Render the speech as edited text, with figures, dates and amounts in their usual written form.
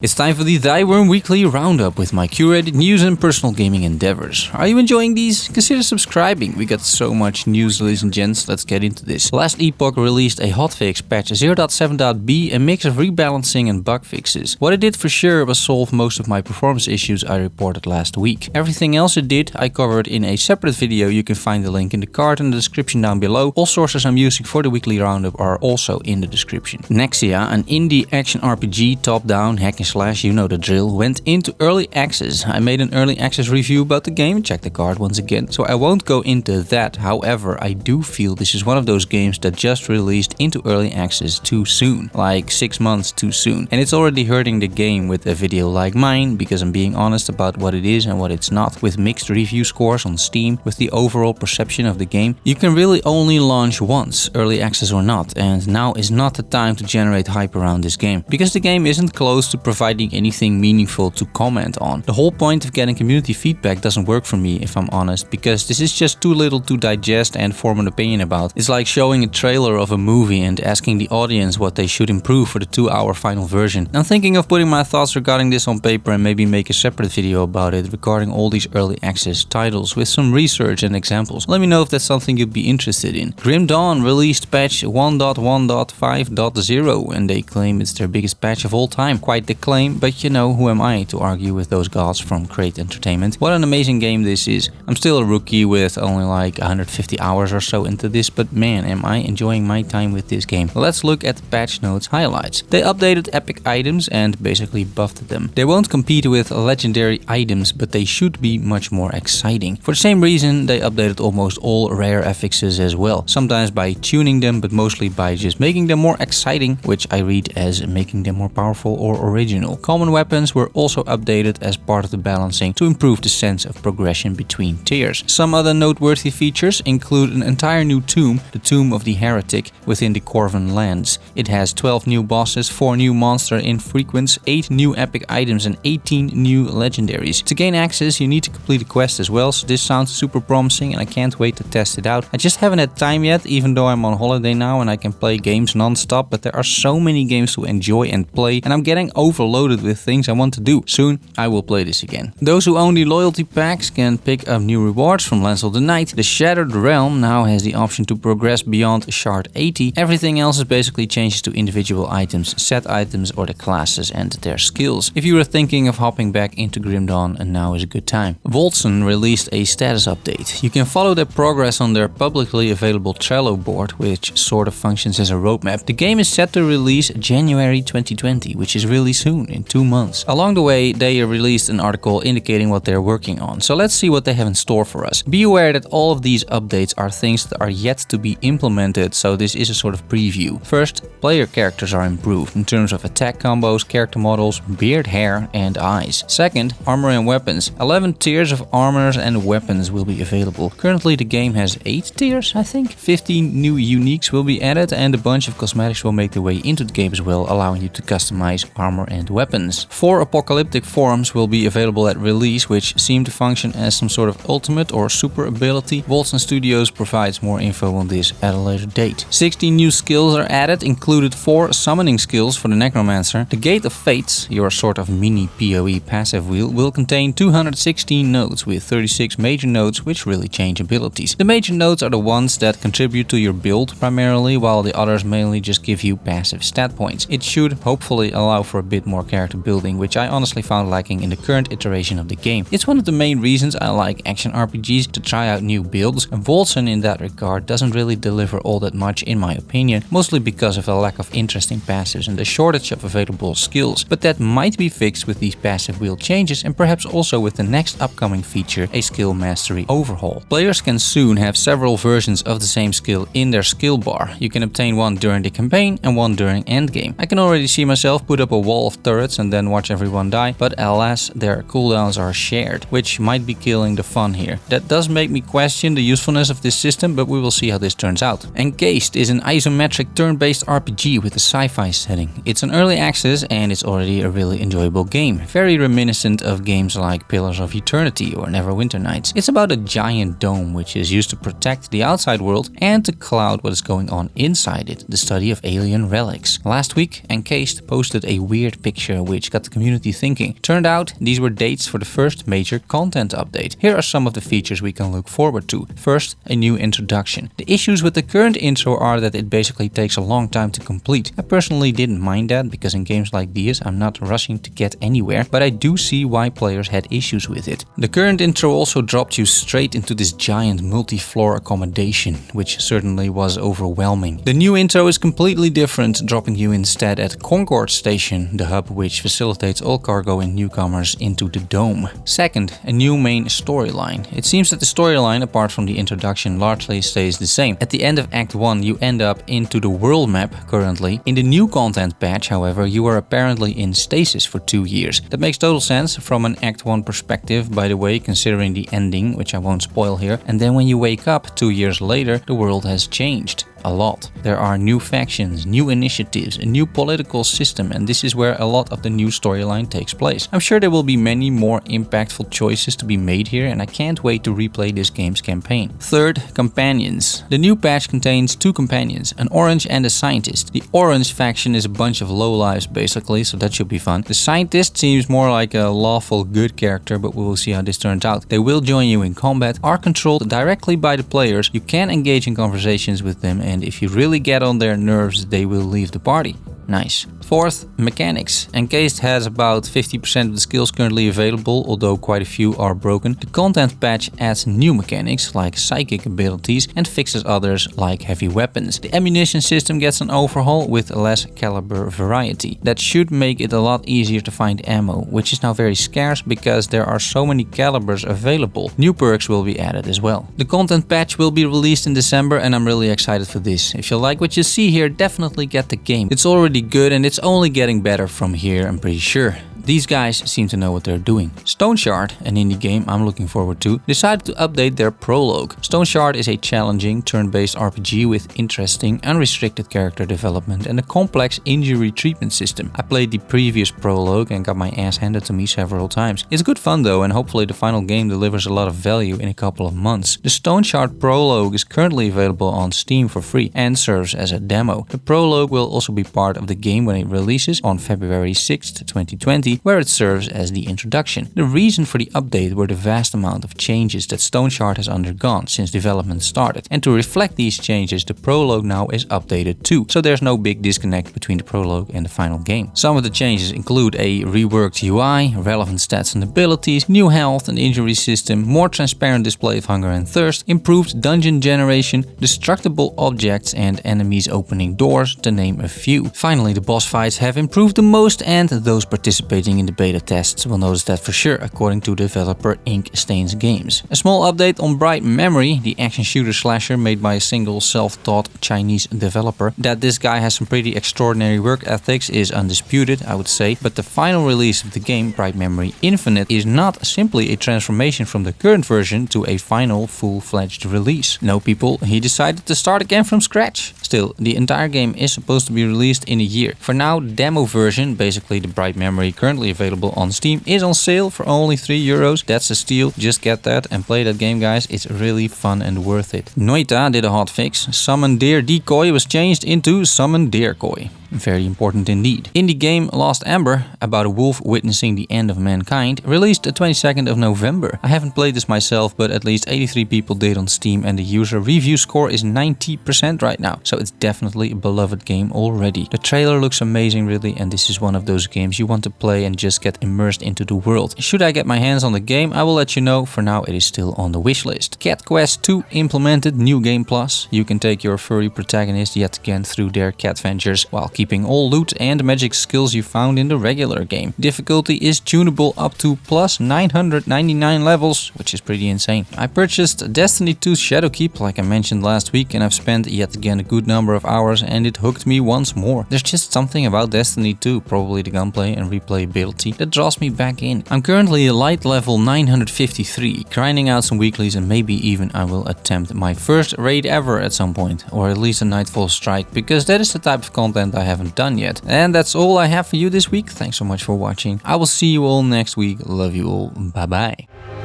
It's time for the Thyworm Weekly Roundup with my curated news and personal gaming endeavors. Are you enjoying these? Consider subscribing. We got so much news, ladies and gents. Let's get into this. Last Epoch released a hotfix patch 0.7.b, a mix of rebalancing and bug fixes. What it did for sure was solve most of my performance issues I reported last week. Everything else it did, I covered in a separate video. You can find the link in the card and the description down below. All sources I'm using for the weekly roundup are also in the description. Naxia, an indie action RPG top-down hack and slash, you know the drill, went into early access. I made an early access review about the game, check the card once again, so I won't go into that. However, I do feel this is one of those games that just released into early access too soon, like 6 months too soon. And it's already hurting the game with a video like mine, because I'm being honest about what it is and what it's not. With mixed review scores on Steam, with the overall perception of the game, you can really only launch once, early access or not, and now is not the time to generate hype around this game, because the game isn't close to providing anything meaningful to comment on. The whole point of getting community feedback doesn't work for me, if I'm honest, because this is just too little to digest and form an opinion about. It's like showing a trailer of a movie and asking the audience what they should improve for the 2-hour final version. I'm thinking of putting my thoughts regarding this on paper and maybe make a separate video about it regarding all these early access titles with some research and examples. Let me know if that's something you'd be interested in. Grim Dawn released patch 1.1.5.0 and they claim it's their biggest patch of all time. Quite the claim, but you know, who am I to argue with those gods from Crate Entertainment? What an amazing game this is. I'm still a rookie with only like 150 hours or so into this, but man, am I enjoying my time with this game. Let's look at the patch notes highlights. They updated epic items and basically buffed them. They won't compete with legendary items, but they should be much more exciting. For the same reason, they updated almost all rare affixes as well. Sometimes by tuning them, but mostly by just making them more exciting, which I read as making them more powerful or original. Common weapons were also updated as part of the balancing to improve the sense of progression between tiers. Some other noteworthy features include an entire new tomb, the Tomb of the Heretic, within the Corvan lands. It has 12 new bosses, 4 new monster infrequents, 8 new epic items and 18 new legendaries. To gain access, you need to complete a quest as well, so this sounds super promising and I can't wait to test it out. I just haven't had time yet, even though I'm on holiday now and I can play games non-stop, but there are so many games to enjoy and play and I'm getting overloaded with things I want to do. Soon I will play this again. Those who own the loyalty packs can pick up new rewards from Lance of the Night. The Shattered Realm now has the option to progress beyond Shard 80. Everything else is basically changes to individual items, set items or the classes and their skills. If you were thinking of hopping back into Grim Dawn, and now is a good time. Wolcen released a status update. You can follow their progress on their publicly available Trello board, which sort of functions as a roadmap. The game is set to release January 2020, which is really soon, in 2 months. Along the way, they released an article indicating what they're working on, so let's see what they have in store for us. Be aware that all of these updates are things that are yet to be implemented, so this is a sort of preview. First, player characters are improved in terms of attack combos, character models, beard, hair and eyes. Second, armor and weapons. 11 tiers of armors and weapons will be available. Currently the game has 8 tiers, I think. 15 new uniques will be added and a bunch of cosmetics will make their way into the game as well, allowing you to customize armor and weapons. 4 apocalyptic forms will be available at release, which seem to function as some sort of ultimate or super ability. Wolcen Studios provides more info on this at a later date. 16 new skills are added, included 4 summoning skills for the Necromancer. The Gate of Fates, your sort of mini PoE passive wheel, will contain 216 nodes with 36 major nodes which really change abilities. The major nodes are the ones that contribute to your build primarily, while the others mainly just give you passive stat points. It should hopefully allow for a bit more character building, which I honestly found lacking in the current iteration of the game. It's one of the main reasons I like action RPGs, to try out new builds, and Wolcen in that regard doesn't really deliver all that much in my opinion, mostly because of the lack of interesting passives and the shortage of available skills, but that might be fixed with these passive wheel changes and perhaps also with the next upcoming feature, a skill mastery overhaul. Players can soon have several versions of the same skill in their skill bar. You can obtain one during the campaign and one during endgame. I can already see myself put up a wall of turrets and then watch everyone die, but alas, their cooldowns are shared, which might be killing the fun here. That does make me question the usefulness of this system, but we will see how this turns out. Encased is an isometric turn-based RPG with a sci-fi setting. It's an early access and it's already a really enjoyable game, very reminiscent of games like Pillars of Eternity or Neverwinter Nights. It's about a giant dome which is used to protect the outside world and to cloud what is going on inside it, the study of alien relics. Last week, Encased posted a weird picture which got the community thinking. Turned out these were dates for the first major content update. Here are some of the features we can look forward to. First, a new introduction. The issues with the current intro are that it basically takes a long time to complete. I personally didn't mind that because in games like these I'm not rushing to get anywhere, but I do see why players had issues with it. The current intro also dropped you straight into this giant multi-floor accommodation, which certainly was overwhelming. The new intro is completely different, dropping you instead at Concord Station, the hub which facilitates all cargo and newcomers into the dome. Second, a new main storyline. It seems that the storyline, apart from the introduction, largely stays the same. At the end of Act 1 you end up into the world map currently. In the new content patch, however, you are apparently in stasis for 2 years. That makes total sense from an Act 1 perspective, by the way, considering the ending, which I won't spoil here. And then when you wake up 2 years later, the world has changed. A lot. There are new factions, new initiatives, a new political system, and this is where a lot of the new storyline takes place. I'm sure there will be many more impactful choices to be made here, and I can't wait to replay this game's campaign. Third, companions. The new patch contains 2 companions, an orange and a scientist. The orange faction is a bunch of lowlives basically, so that should be fun. The scientist seems more like a lawful good character, but we will see how this turns out. They will join you in combat, are controlled directly by the players. You can engage in conversations with them, and if you really get on their nerves, they will leave the party. Nice. Fourth, mechanics. Encased has about 50% of the skills currently available, although quite a few are broken. The content patch adds new mechanics like psychic abilities and fixes others like heavy weapons. The ammunition system gets an overhaul with less caliber variety. That should make it a lot easier to find ammo, which is now very scarce because there are so many calibers available. New perks will be added as well. The content patch will be released in December and I'm really excited for this. If you like what you see here, definitely get the game. It's already good and it's only getting better from here, I'm pretty sure. These guys seem to know what they're doing. Stone Shard, an indie game I'm looking forward to, decided to update their prologue. Stone Shard is a challenging turn-based RPG with interesting, unrestricted character development and a complex injury treatment system. I played the previous prologue and got my ass handed to me several times. It's good fun though, and hopefully the final game delivers a lot of value in a couple of months. The Stone Shard prologue is currently available on Steam for free and serves as a demo. The prologue will also be part of the game when it releases on February 6th, 2020, where it serves as the introduction. The reason for the update were the vast amount of changes that Stone Shard has undergone since development started, and to reflect these changes the prologue now is updated too, so there's no big disconnect between the prologue and the final game. Some of the changes include a reworked UI, relevant stats and abilities, new health and injury system, more transparent display of hunger and thirst, improved dungeon generation, destructible objects and enemies opening doors, to name a few. Finally, the boss fights have improved the most, and those participating in the beta tests will notice that for sure, according to developer Encased Games. A small update on Bright Memory, the action shooter slasher made by a single self-taught Chinese developer. That this guy has some pretty extraordinary work ethics is undisputed, I would say, but the final release of the game, Bright Memory Infinite, is not simply a transformation from the current version to a final full-fledged release. No people, he decided to start again from scratch. Still, the entire game is supposed to be released in a year. For now, the demo version, basically the Bright Memory currently available on Steam, is on sale for only €3. That's a steal. Just get that and play that game, guys. It's really fun and worth it. Noita did a hotfix. Summon Deer Decoy was changed into Summon Deercoy. Very important indeed. Indie game Lost Amber, about a wolf witnessing the end of mankind, released the 22nd of November. I haven't played this myself, but at least 83 people did on Steam and the user review score is 90% right now, so it's definitely a beloved game already. The trailer looks amazing really, and this is one of those games you want to play and just get immersed into the world. Should I get my hands on the game, I will let you know. For now it is still on the wishlist. Cat Quest 2 implemented New Game Plus. You can take your furry protagonist yet again through their cat ventures while keeping all loot and magic skills you found in the regular game. Difficulty is tunable up to plus 999 levels, which is pretty insane. I purchased Destiny 2 Shadowkeep like I mentioned last week, and I've spent yet again a good number of hours and it hooked me once more. There's just something about Destiny 2, probably the gunplay and replayability, that draws me back in. I'm currently light level 953, grinding out some weeklies, and maybe even I will attempt my first raid ever at some point, or at least a Nightfall Strike, because that is the type of content I haven't done yet. And that's all I have for you this week. Thanks so much for watching. I will see you all next week. Love you all. Bye bye.